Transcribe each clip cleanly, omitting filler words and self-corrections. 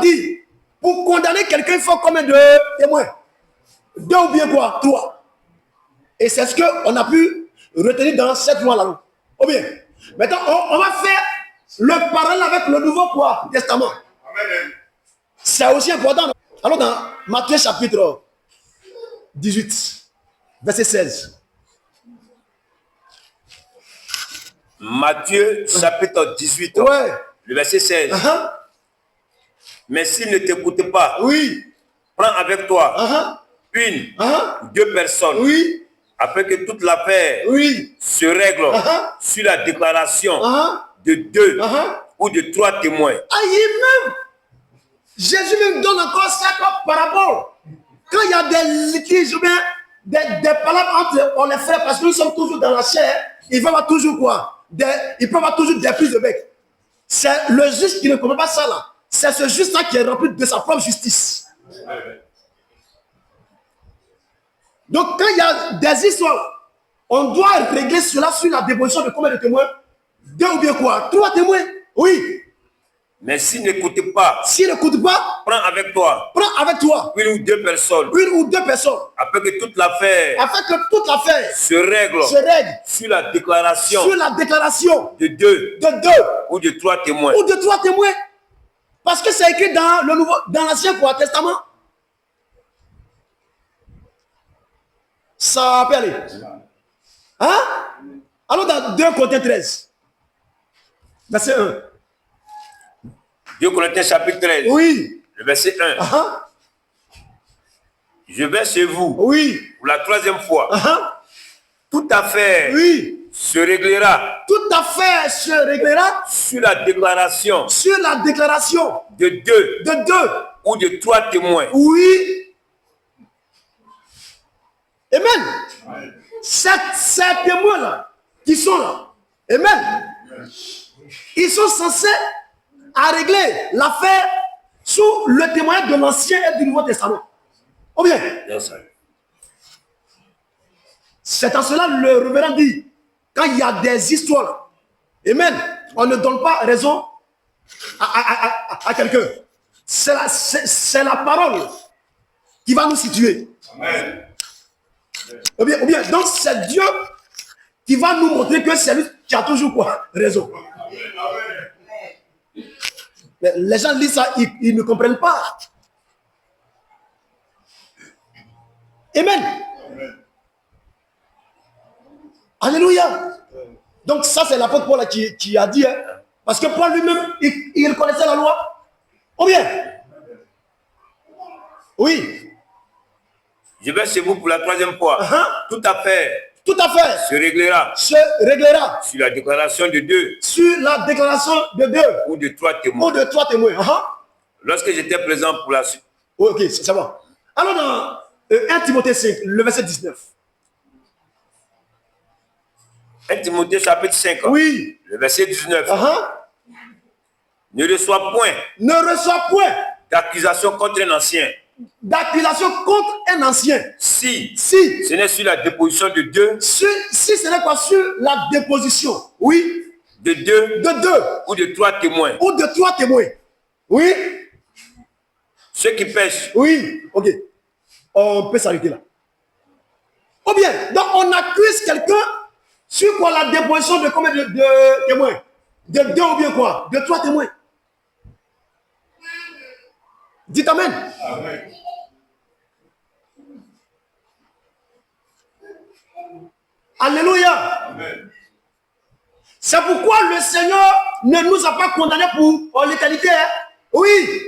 dit, pour condamner quelqu'un, il faut combien de témoins? 2 ou bien quoi? 3. Et c'est ce qu'on a pu retenir dans cette loi-là. Ou bien, maintenant, on va faire le parallèle avec le nouveau quoi? Testament. Amen. C'est aussi important. Alors dans Matthieu chapitre 18, verset 16. Matthieu chapitre 18, ouais. Le verset 16. Mais s'il ne t'écoute pas, oui, prends avec toi une ou 2 personnes, oui, afin que toute l'affaire oui, se règle sur la déclaration de 2 ou de 3 témoins. Même Jésus me donne encore ça comme parabole. Quand il y a des litiges ou bien des palabres entre les frères, parce que nous sommes toujours dans la chair, il va y avoir toujours quoi? Il peut y avoir toujours des prises de bec. C'est le juste qui ne comprend pas ça là. C'est ce juste-là qui est rempli de sa propre justice. Donc quand il y a des histoires, on doit régler cela sur la déposition de combien de témoins? 2 ou bien quoi? 3 témoins? Oui. Mais s'il n'écoute pas, prends avec toi une ou 2 personnes, afin que toute l'affaire se règle sur la déclaration de 2 ou de 3 témoins. Parce que c'est écrit dans l'Ancien Testament. Ça peut aller. Alors dans 2 Corinthiens 13, verset 1. 2 Corinthiens chapitre 13, oui. Le verset 1. Je vais chez vous pour la 3e fois. Toute affaire se réglera. Sur la déclaration. De 2 ou de 3 témoins. Oui. Amen. Ces témoins-là, qui sont là, amen, ils sont censés à régler l'affaire sous le témoignage de l'Ancien et du Nouveau Testament. Ou bien? C'est en cela le révérend dit, quand il y a des histoires, amen, on ne donne pas raison à quelqu'un. C'est la parole qui va nous situer. Amen. Ou bien, donc c'est Dieu qui va nous montrer que c'est lui qui a toujours quoi? Raison. Amen. Mais les gens lisent ça, ils ne comprennent pas. Amen. Alléluia. Donc ça, c'est l'apôtre Paul qui a dit, parce que Paul lui-même, il connaissait la loi. Ou bien? Oui. Je vais chez vous pour la 3e fois. Toute affaire se réglera sur la déclaration de 2 ou de 3 témoins. Lorsque j'étais présent pour la suite. Ok, c'est bon. Alors dans 1 Timothée 5, le verset 19. 1 Timothée chapitre 5, le verset 19. Ne reçois point d'accusation contre un ancien. Si ce n'est sur la déposition de 2. Si ce n'est pas sur la déposition, de 2 ou de 3 témoins. Oui. Ceux qui pêchent. Oui, ok. On peut s'arrêter là. Ou bien, donc on accuse quelqu'un sur quoi la déposition de combien de témoins? De 2 ou bien quoi? De 3 témoins. Dites amen. Amen. Alléluia. Amen. C'est pourquoi le Seigneur ne nous a pas condamnés pour l'éternité. Oui.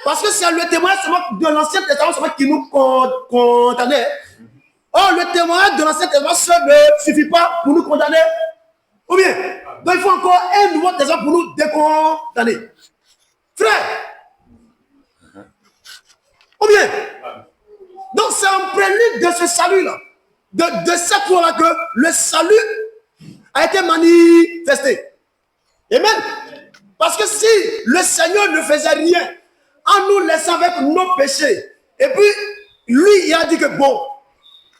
Parce que c'est le témoignage de l'Ancien Testament qui nous condamnait. Or, le témoignage de l'Ancien Testament seul ne suffit pas pour nous condamner. Ou bien, donc il faut encore un nouveau testament pour nous décondamner. Frère. Ou bien, donc c'est un prélude de ce salut-là, de cette fois-là que le salut a été manifesté. Amen. Parce que si le Seigneur ne faisait rien, en nous laissant avec nos péchés, et puis lui, il a dit que bon,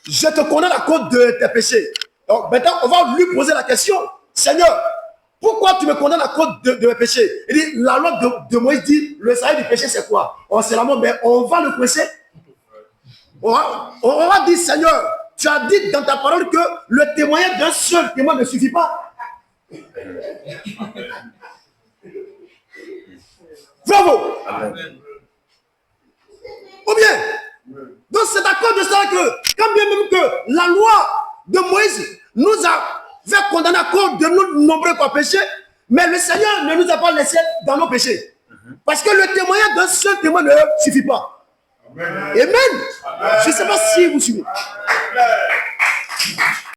je te connais à cause de tes péchés. Donc maintenant, on va lui poser la question, Seigneur, pourquoi tu me condamnes à cause de mes péchés? Il dit, la loi de Moïse dit, le salaire du péché c'est quoi? Oh, c'est la mort, mais on va le coincer. On va dire, Seigneur, tu as dit dans ta parole que le témoignage d'un seul témoin ne suffit pas. Bravo. Amen. Ou bien, donc c'est à cause de ça que, quand bien même que la loi de Moïse nous a fait condamner à cause de nos nombreux péchés, mais le Seigneur ne nous a pas laissés dans nos péchés. Parce que le témoignage d'un seul témoin ne suffit pas. Amen. Amen. Je ne sais pas si vous suivez.